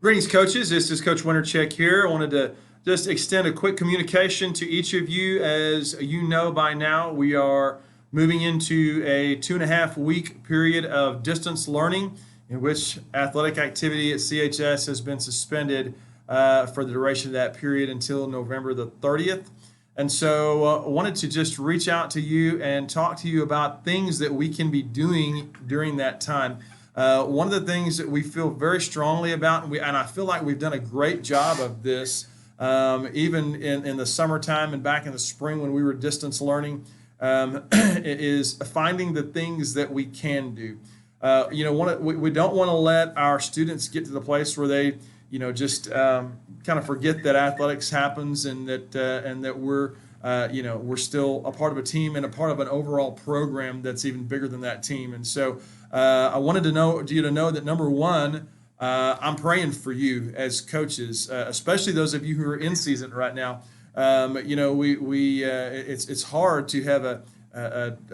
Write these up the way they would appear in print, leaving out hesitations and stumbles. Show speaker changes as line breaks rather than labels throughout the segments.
Greetings, coaches. This is Coach Wintercheck here. I wanted to just extend a quick communication to each of you. As you know by now, we are moving into a 2.5 week period of distance learning in which athletic activity at CHS has been suspended for the duration of that period until November the 30th. And so I wanted to just reach out to you and talk to you about things that we can be doing during that time. One of the things that we feel very strongly about, and I feel like we've done a great job of this, even in the summertime and back in the spring when we were distance learning, is finding the things that we can do. We don't want to let our students get to the place where they, just kind of forget that athletics happens and that we're still a part of a team and a part of an overall program that's even bigger than that team. And so I wanted you to know that number one, I'm praying for you as coaches, especially those of you who are in season right now. It's hard to have a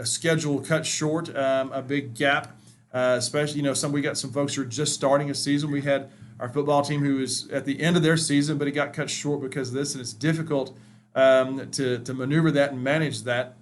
schedule cut short, a big gap, especially we got some folks who are just starting a season. We had our football team who is at the end of their season, but it got cut short because of this, and it's difficult to maneuver that and manage that.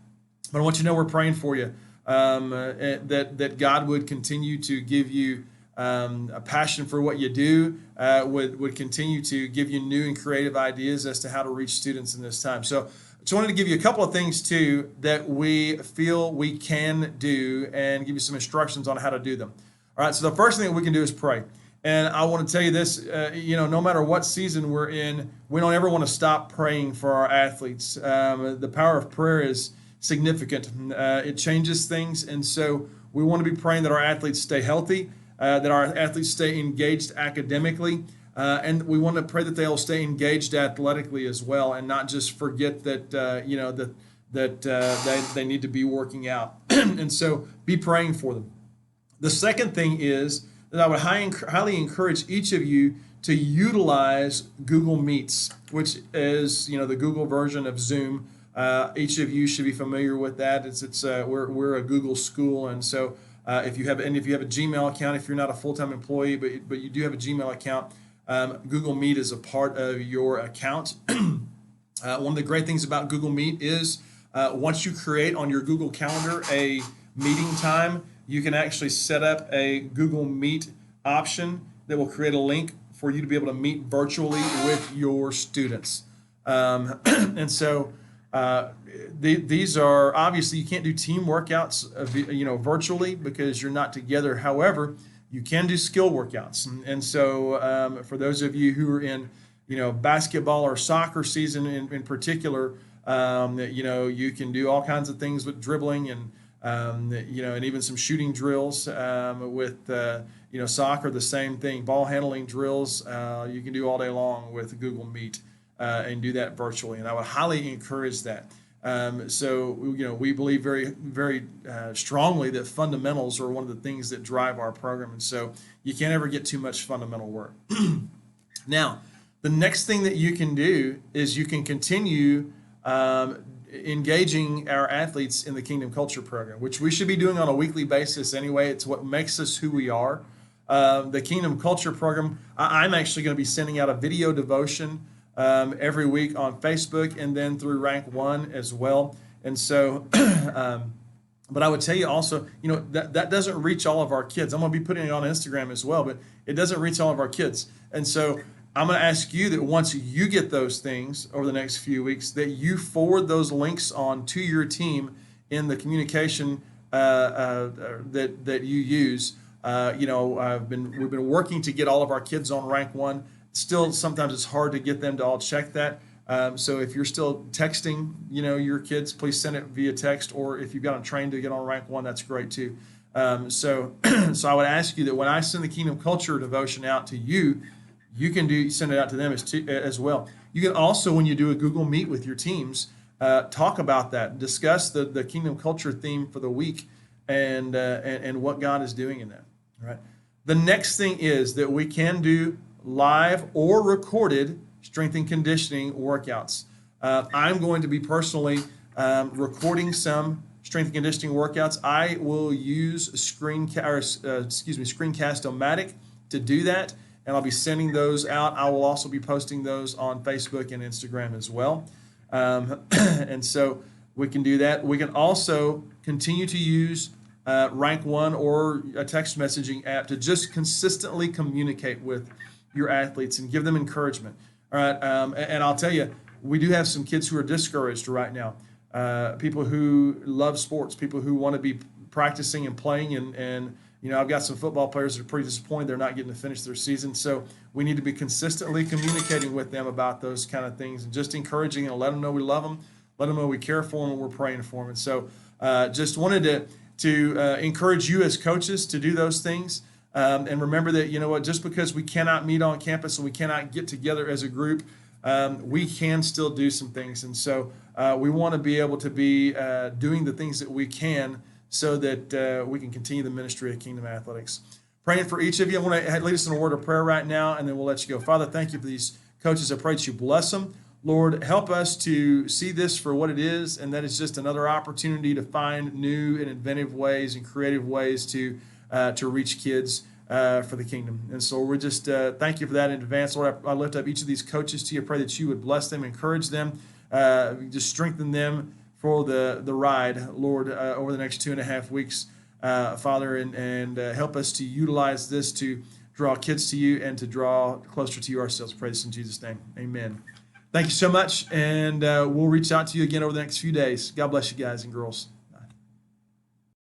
But I want you to know we're praying for you. That God would continue to give you a passion for what you do, would continue to give you new and creative ideas as to how to reach students in this time. So I just wanted to give you a couple of things too that we feel we can do and give you some instructions on how to do them. All right, so the first thing that we can do is pray. And I want to tell you this, no matter what season we're in, we don't ever want to stop praying for our athletes. The power of prayer is significant. It changes things, and so we want to be praying that our athletes stay healthy, that our athletes stay engaged academically, and we want to pray that they'll stay engaged athletically as well, and not just forget that they need to be working out. And so be praying for them. The second thing is that I would highly encourage each of you to utilize Google Meets, which is the Google version of Zoom. Each of you should be familiar with that. We're a Google school, and so if you have a Gmail account, if you're not a full-time employee, but you do have a Gmail account, Google Meet is a part of your account. One of the great things about Google Meet is once you create on your Google Calendar a meeting time, you can actually set up a Google Meet option that will create a link for you to be able to meet virtually with your students. And so these are obviously you can't do team workouts, virtually because you're not together. However, you can do skill workouts. And so for those of you who are in, basketball or soccer season in particular, you can do all kinds of things with dribbling and even some shooting drills with soccer, the same thing. Ball handling drills you can do all day long with Google Meet. And do that virtually, and I would highly encourage that. We believe very, very strongly that fundamentals are one of the things that drive our program, and so you can't ever get too much fundamental work. Now, the next thing that you can do is you can continue engaging our athletes in the Kingdom Culture program, which we should be doing on a weekly basis anyway. It's what makes us who we are. The Kingdom Culture program, I'm actually going to be sending out a video devotion every week on Facebook and then through Rank One as well. And so, but I would tell you also, that doesn't reach all of our kids. I'm going to be putting it on Instagram as well, but it doesn't reach all of our kids. And so I'm going to ask you that once you get those things over the next few weeks, that you forward those links on to your team in the communication that you use. We've been working to get all of our kids on Rank One. Still, sometimes it's hard to get them to all check that. So if you're still texting, your kids, please send it via text. Or if you've got them trained to get on Rank One, that's great too. So I would ask you that when I send the Kingdom Culture devotion out to you, you can send it out to them as well. You can also, when you do a Google Meet with your teams, talk about that, discuss the Kingdom Culture theme for the week, and what God is doing in that. All right. The next thing is that we can do live or recorded strength and conditioning workouts. I'm going to be personally recording some strength and conditioning workouts. I will use Screencast-O-Matic to do that. and I'll be sending those out. I will also be posting those on Facebook and Instagram as well. And so we can do that. We can also continue to use Rank One or a text messaging app to just consistently communicate with your athletes and give them encouragement. All right, and I'll tell you, we do have some kids who are discouraged right now. People who love sports, people who want to be practicing and playing, and I've got some football players that are pretty disappointed they're not getting to finish their season. So we need to be consistently communicating with them about those kind of things and just encouraging and let them know we love them, let them know we care for them, and we're praying for them. And so just wanted to encourage you as coaches to do those things. And remember that, just because we cannot meet on campus and we cannot get together as a group, we can still do some things. And so we want to be able to be doing the things that we can so that we can continue the ministry of Kingdom Athletics. Praying for each of you. I want to lead us in a word of prayer right now, and then we'll let you go. Father, thank you for these coaches. I pray that you bless them. Lord, help us to see this for what it is, and that is just another opportunity to find new and inventive ways and creative ways to reach kids for the kingdom. And so we just thank you for that in advance. Lord, I lift up each of these coaches to you. I pray that you would bless them, encourage them, just strengthen them for the ride, Lord, over the next 2.5 weeks, Father, and help us to utilize this to draw kids to you and to draw closer to you ourselves. Pray this in Jesus' name. Amen. Thank you so much, and we'll reach out to you again over the next few days. God bless you guys and girls.